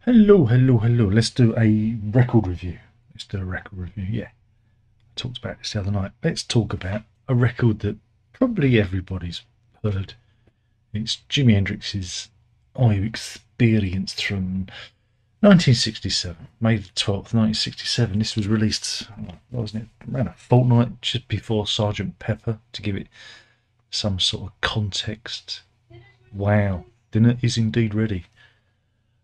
Hello, hello, hello. Let's do a record review. Let's do a record review. Yeah, I talked about this the other night. Let's talk about a record that probably everybody's heard. It's Jimi Hendrix's "Are You Experienced" from 1967, May the 12th, 1967. This was released, wasn't it, around a fortnight just before Sergeant Pepper, to give it some sort of context. Wow, dinner is indeed ready,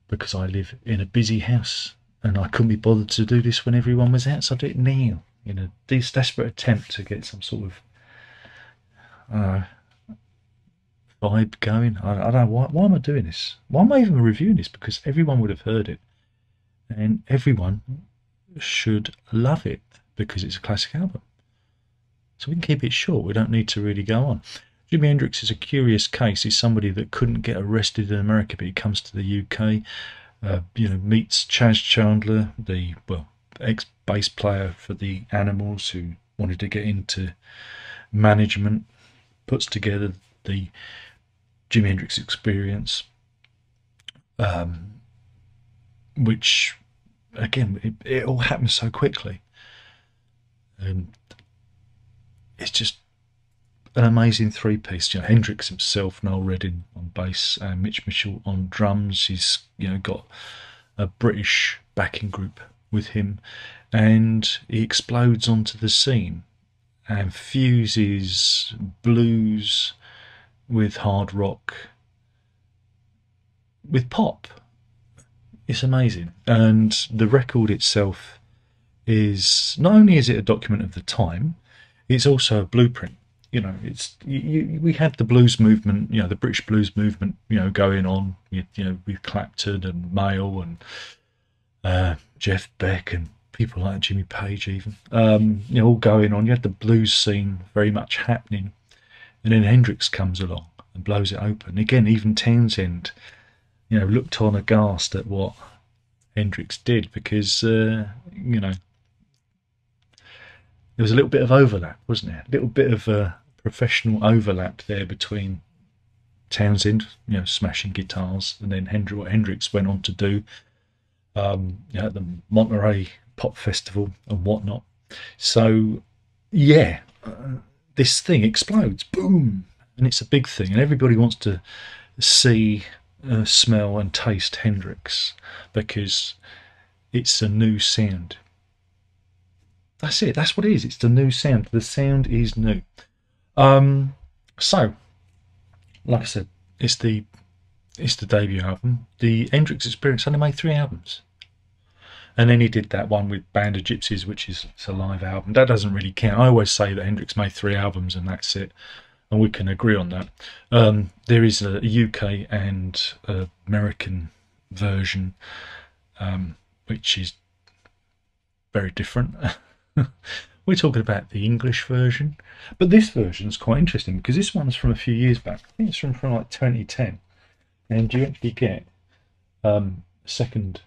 because I live in a busy house and I couldn't be bothered to do this when everyone was out, so I did it now in a desperate attempt to get some sort of uh, vibe going. I don't know why am I doing this? Why am I even reviewing this? Because everyone would have heard it and everyone should love it because it's a classic album. So we can keep it short. We don't need to really go on. Jimi Hendrix is a curious case. He's somebody that couldn't get arrested in America, but he comes to the UK, meets Chaz Chandler, the ex-bass player for the Animals, who wanted to get into management, puts together the Jimi Hendrix Experience, which, again, it all happens so quickly. And it's just an amazing three-piece. Hendrix himself, Noel Redding on bass, and Mitch Mitchell on drums. He's got a British backing group with him, and he explodes onto the scene and fuses blues with hard rock with pop. It's amazing. And the record itself is, not only is it a document of the time, it's also a blueprint. We had the blues movement, the British blues movement, going on, with Clapton and Mayle and Jeff Beck and people like Jimmy Page even, all going on. You had the blues scene very much happening, and then Hendrix comes along and blows it open. Again, even Townsend, looked on aghast at what Hendrix did because, there was a little bit of overlap, wasn't there? A little bit of professional overlap there between Townsend, smashing guitars, and then what Hendrix went on to do at the Monterey Pop Festival and whatnot. So, yeah, this thing explodes, boom, and it's a big thing, and everybody wants to see, smell, and taste Hendrix because it's a new sound. That's it. That's what it is. It's the new sound. The sound is new. So, like I said, it's the debut album. The Hendrix Experience only made 3 albums, and then he did that one with Band of Gypsies, which is a live album. That doesn't really count. I always say that Hendrix made 3 albums and that's it, and we can agree on that. There is a UK and American version, which is very different. We're talking about the English version, but this version is quite interesting because this one's from a few years back. I think it's from like 2010, and you actually get second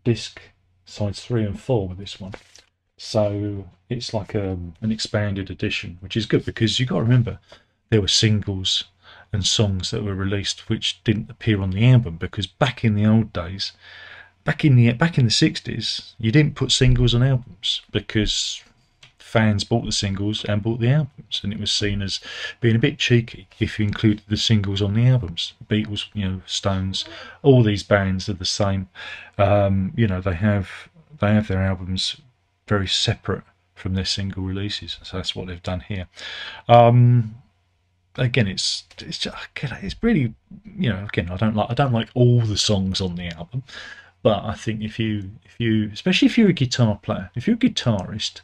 disc, sides 3 and 4 with this one. So it's like an expanded edition, which is good because you've got to remember there were singles and songs that were released which didn't appear on the album, because back in the old days, back in the 60s, you didn't put singles on albums because fans bought the singles and bought the albums, and it was seen as being a bit cheeky if you included the singles on the albums. Beatles, Stones, all these bands are the same. They have their albums very separate from their single releases, so that's what they've done here. Again, it's really, again, I don't like all the songs on the album. But I think if you, especially if you're a guitar player, if you're a guitarist,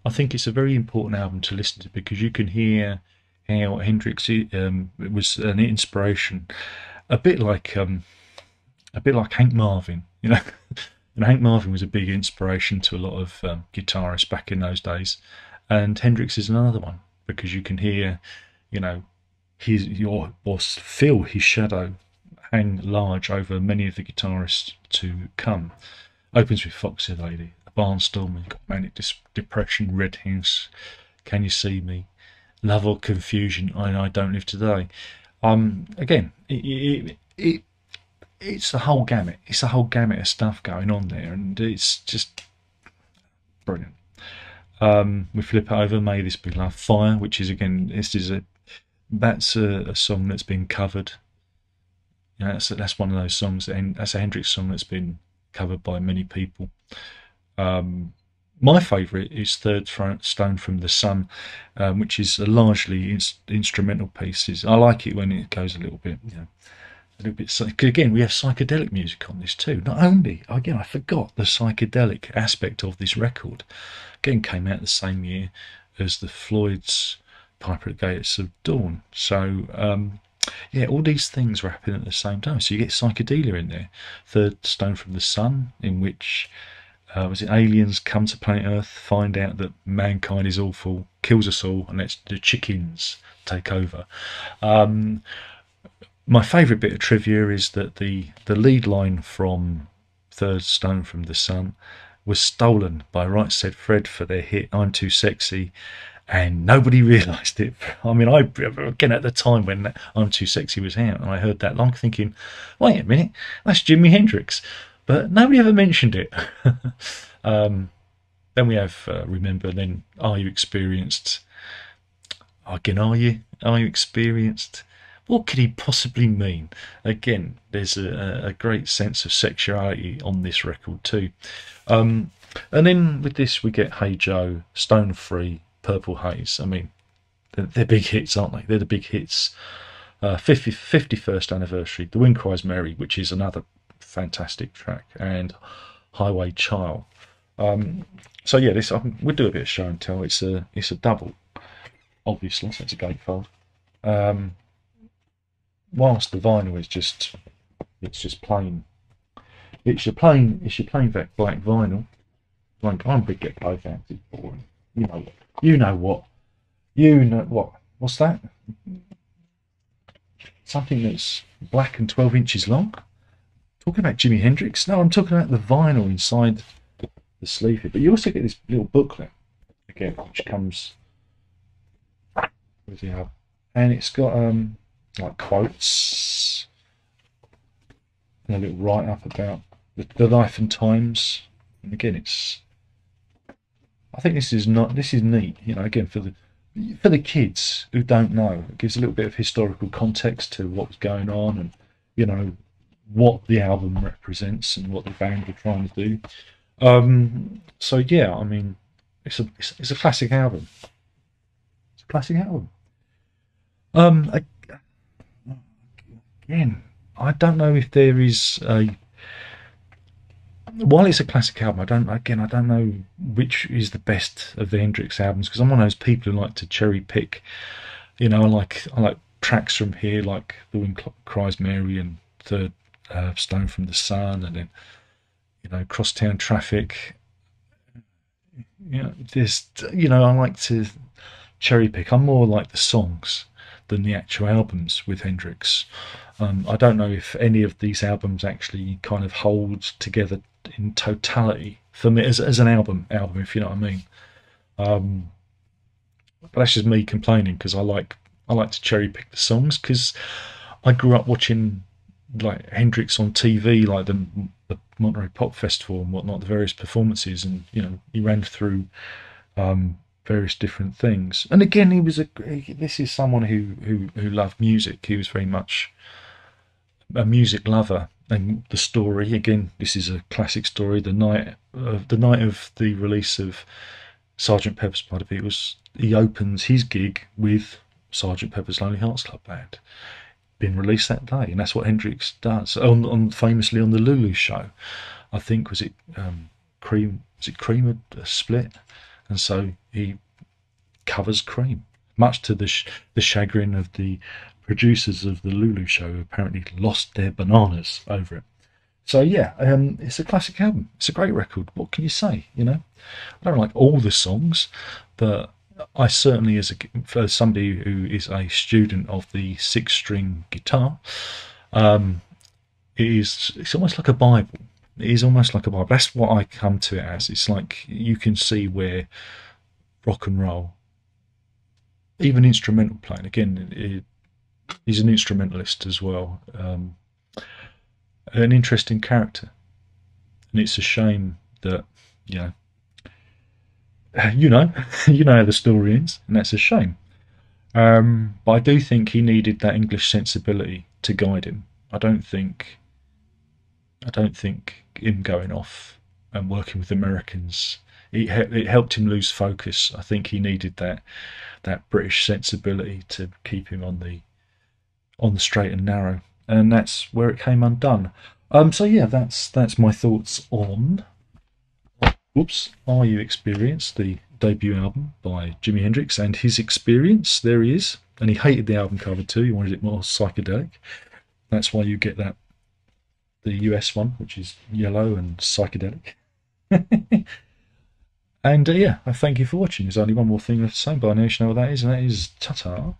I think it's a very important album to listen to, because you can hear how Hendrix was an inspiration, a bit like Hank Marvin, And Hank Marvin was a big inspiration to a lot of guitarists back in those days, and Hendrix is another one, because you can hear, feel his shadow hang large over many of the guitarists to come. Opens with Foxy Lady, A Barnstormer, you've got Manic Depression, Red House, Can You See Me, Love or Confusion, I Don't Live Today. Again, it's a whole gamut. It's a whole gamut of stuff going on there, and it's just brilliant. We flip it over, May This Be Love, Fire, which is again, that's a song that's been covered. You know, that's one of those songs that's a Hendrix song that's been covered by many people. My favourite is Third Stone from the Sun, which is a largely instrumental piece. I like it when it goes a little bit, you know, a little bit. Again, we have psychedelic music on this too. Not only, again, I forgot the psychedelic aspect of this record. Again, came out the same year as the Floyd's Piper at the Gates of Dawn. So yeah, all these things were happening at the same time. So you get psychedelia in there. Third Stone from the Sun, in which was it aliens come to planet Earth, find out that mankind is awful, kills us all, and lets the chickens take over. My favourite bit of trivia is that the lead line from Third Stone from the Sun was stolen by Right Said Fred for their hit I'm Too Sexy, and nobody realised it. I mean, again, at the time when I'm Too Sexy was out, and I heard that long thinking, wait a minute, that's Jimi Hendrix. But nobody ever mentioned it. Then we have Remember, then Are You Experienced? Again, are you experienced? What could he possibly mean? Again, there's a great sense of sexuality on this record too. And then with this we get Hey Joe, Stone Free, Purple Haze. I mean, they're big hits, aren't they? They're the big hits. 51st anniversary, The Wind Cries Mary, which is another fantastic track, and Highway Child. So yeah, this we'll do a bit of show and tell. It's a double, obviously, so it's a gatefold. Whilst the vinyl is just plain, it's your plain black vinyl. Like, I'm big get both out. It's boring. You know what? What's that? Something that's black and 12 inches long. Talking about Jimi Hendrix? No, I'm talking about the vinyl inside the sleeve here. But you also get this little booklet again, which comes with the album, and it's got like quotes and a little write up about the life and times. And again, I think this is neat. Again, for the kids who don't know, it gives a little bit of historical context to what was going on, and what the album represents and what the band were trying to do. So yeah, I mean, it's a classic album. It's a classic album. Again, I don't know if there is a. While it's a classic album, I don't know which is the best of the Hendrix albums, because I'm one of those people who like to cherry pick. I like tracks from here, like The Wind Cries Mary and Third Stone from the Sun, and then Crosstown Traffic. I like to cherry pick. I'm more like the songs than the actual albums with Hendrix. I don't know if any of these albums actually kind of hold together in totality for me as an album, if you know what I mean. But that's just me complaining, because I like to cherry pick the songs, because I grew up watching like Hendrix on TV, like the Monterey Pop Festival and whatnot, the various performances, and he ran through various different things. And again, this is someone who loved music. He was very much a music lover. And the story, again, this is a classic story. The night of the release of Sgt. Pepper's Lonely Beatles, he opens his gig with Sgt. Pepper's Lonely Hearts Club Band, been released that day, and that's what Hendrix does. Famously on the Lulu show, I think was it Cream had split, and so he covers Cream, much to the chagrin of the producers of the Lulu show, who apparently lost their bananas over it. So yeah, it's a classic album. It's a great record. What can you say? I don't like all the songs, but I certainly, for somebody who is a student of the 6-string guitar, it's almost like a Bible. It is almost like a Bible. That's what I come to it as. It's like you can see where rock and roll, even instrumental playing, again, he's an instrumentalist as well. an interesting character, and it's a shame that you know, you know, you know how the story ends, and that's a shame. But I do think he needed that English sensibility to guide him. I don't think, I don't think him going off and working with Americans, it helped him lose focus. I think he needed that British sensibility to keep him on the straight and narrow, and that's where it came undone. So yeah, that's my thoughts on whoops, Are You Experience, the debut album by Jimi Hendrix, and his experience. There he is, and he hated the album cover too. He wanted it more psychedelic. That's why you get the US one, which is yellow and psychedelic. And yeah, I thank you for watching. There's only one more thing left to say, but I know you know what that is, and that is ta-ta.